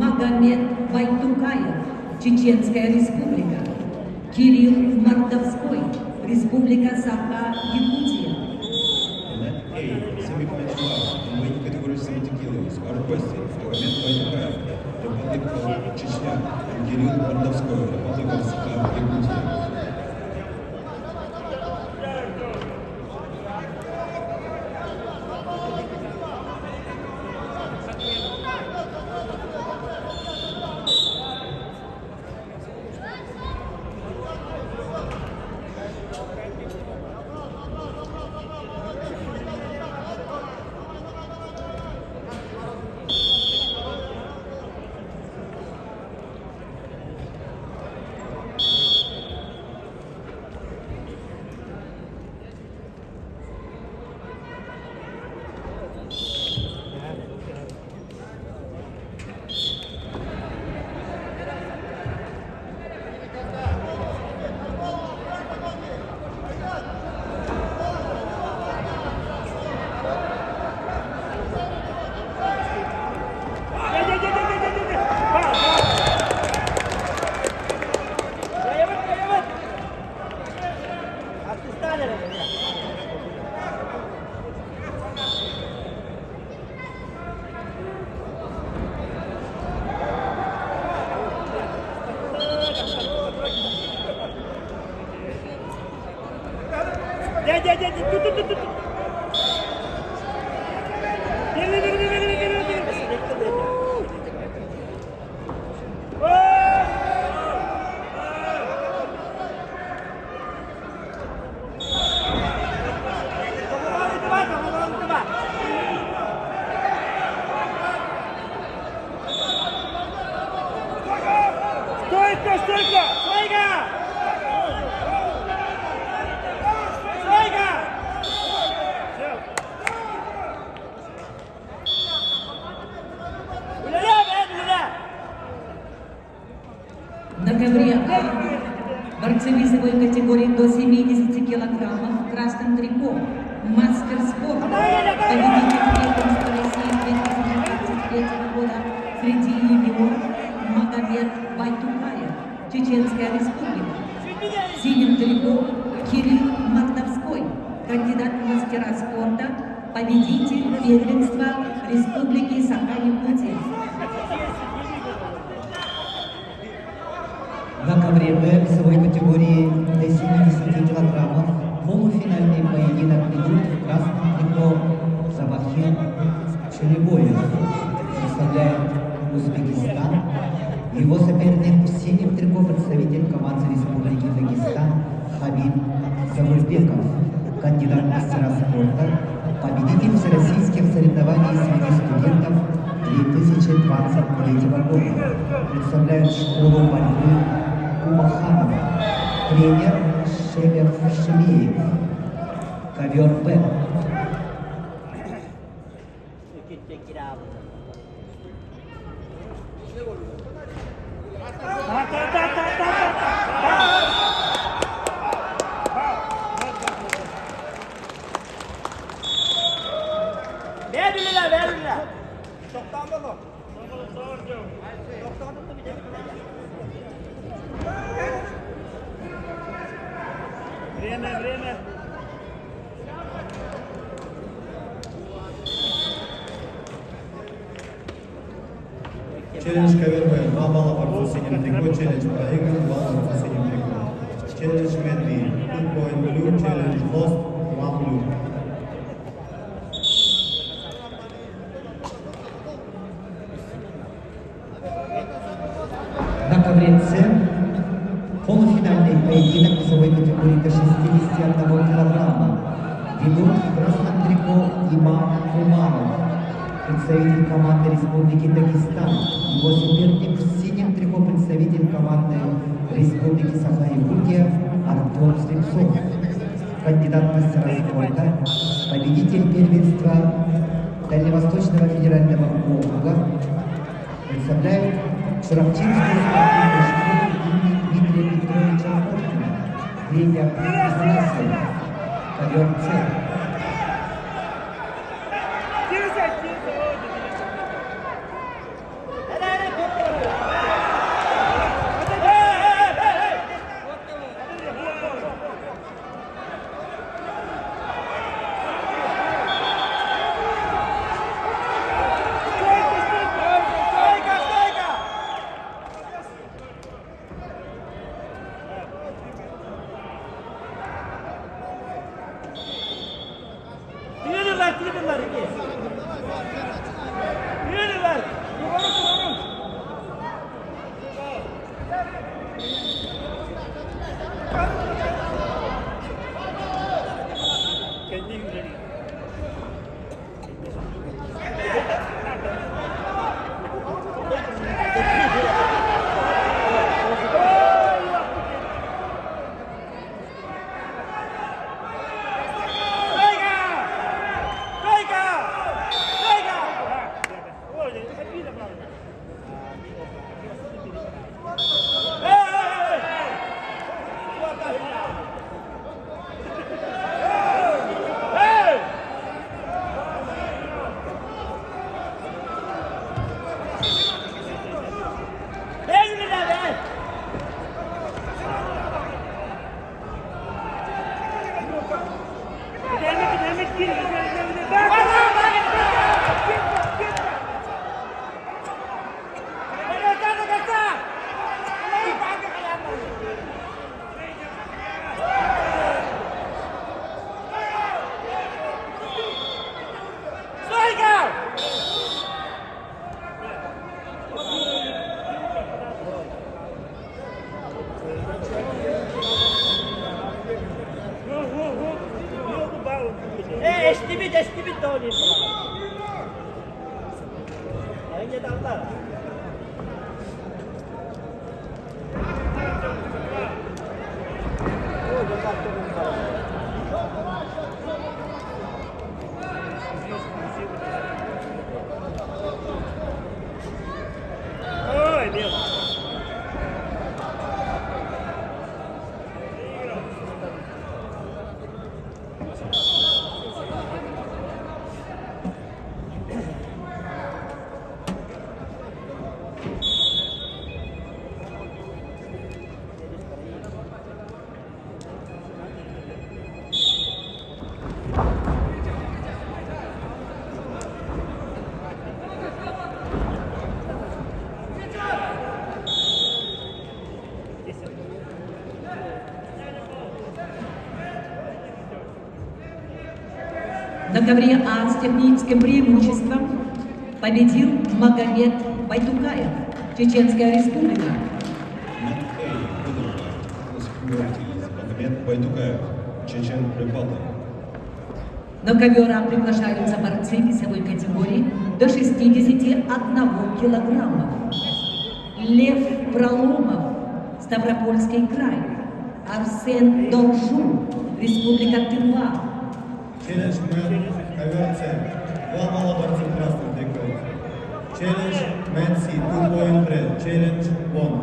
Магомед Байтукаев, Чеченская Республика. Кирилл Мордовской, Республика Саха-Якутия. Semi-final in weight category 70 kilos are requested Магомед Байтукаев, Republic of Chechnya, and Kirill Mordovskoy, Republic of Sakha-Якутия. На ковре борцы весовой категории до 70 килограммов в красном трико. Мастер спорта. Победитель первенства России 2023 года среди юниоров Магомед Байтукаев, Чеченская Республика. В синем трико Кирилл Мордовской, кандидат в мастера спорта, победитель первенства Республики Саха-Якутия. На ковре Б весовой категории до 70 килограммов полуфинальный поединок идет в красном трико Завахин Челебоев. Представляет Узбекистан. Его соперник в синем трико представитель команды Республики Дагестан Хабиб Завульбеков, кандидат в мастера спорта, победитель всероссийских соревнований среди студентов 2023 года. Представляет школу борьбы Умаханова, тренер Шемер Шемиев, ковер Б. Время. Челлендж КВРБ. 2 балла борцу синим трико. Челлендж проигран. 2 борцу синим трико. Челлендж Медви. 2 point blue. Челлендж lost. 1 blue. На ковре С полуфинальный поединок весовой категории до 61 килограмма. Ведут в красном трико Имам Умаров, представитель команды Республики Дагестан. Его соперник в синем трико представитель команды Республики Саха-Якутия Артем Слепцов, кандидат в мастера спорта, победитель первенства Дальневосточного федерального округа, представляет Шарапчинскую спортивную школу имени Дмитрия Петровича Оркина, третья класса, ковер С. На ковре А с техническим преимуществом победил Магомед Байдукаев, Чеченская Республика. Мат-Эй выиграл Магомед Байдукаев, Чечен Republic. На ковер А приглашаются борцы весовой категории до 61 килограммов. Лев Проломов, Ставропольский край. Арсен Доржун, Республика Тыва. Челлендж КВРЦ. Два молодорца красных триков. Челлендж Мэнси 2.3. Челлендж 1.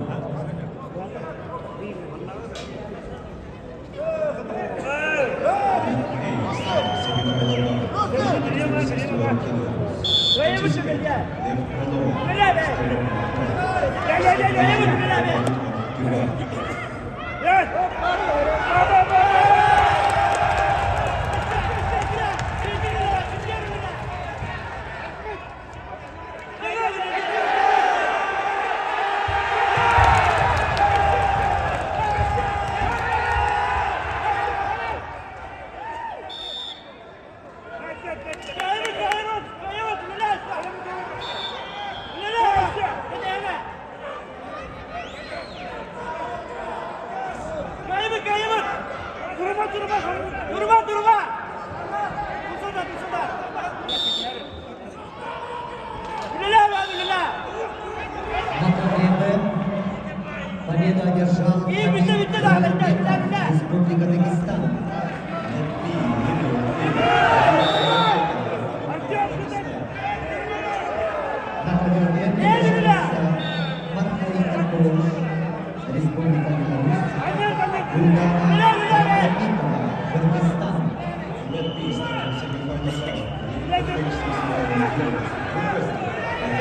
На ковре Б победу одержал Хамид Галимбеков, Республика Дагестан. На ковре Б приглашается Матвей Карпович, Республика Беларусь. Гульнара Абрахамитова, Кыргызстан. Red Beast in semi-final round. The first is requested.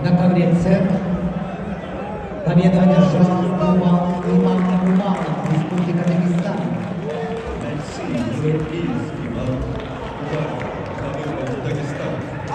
На ковре С победу одержал Имам Умаров, Республика Дагестан.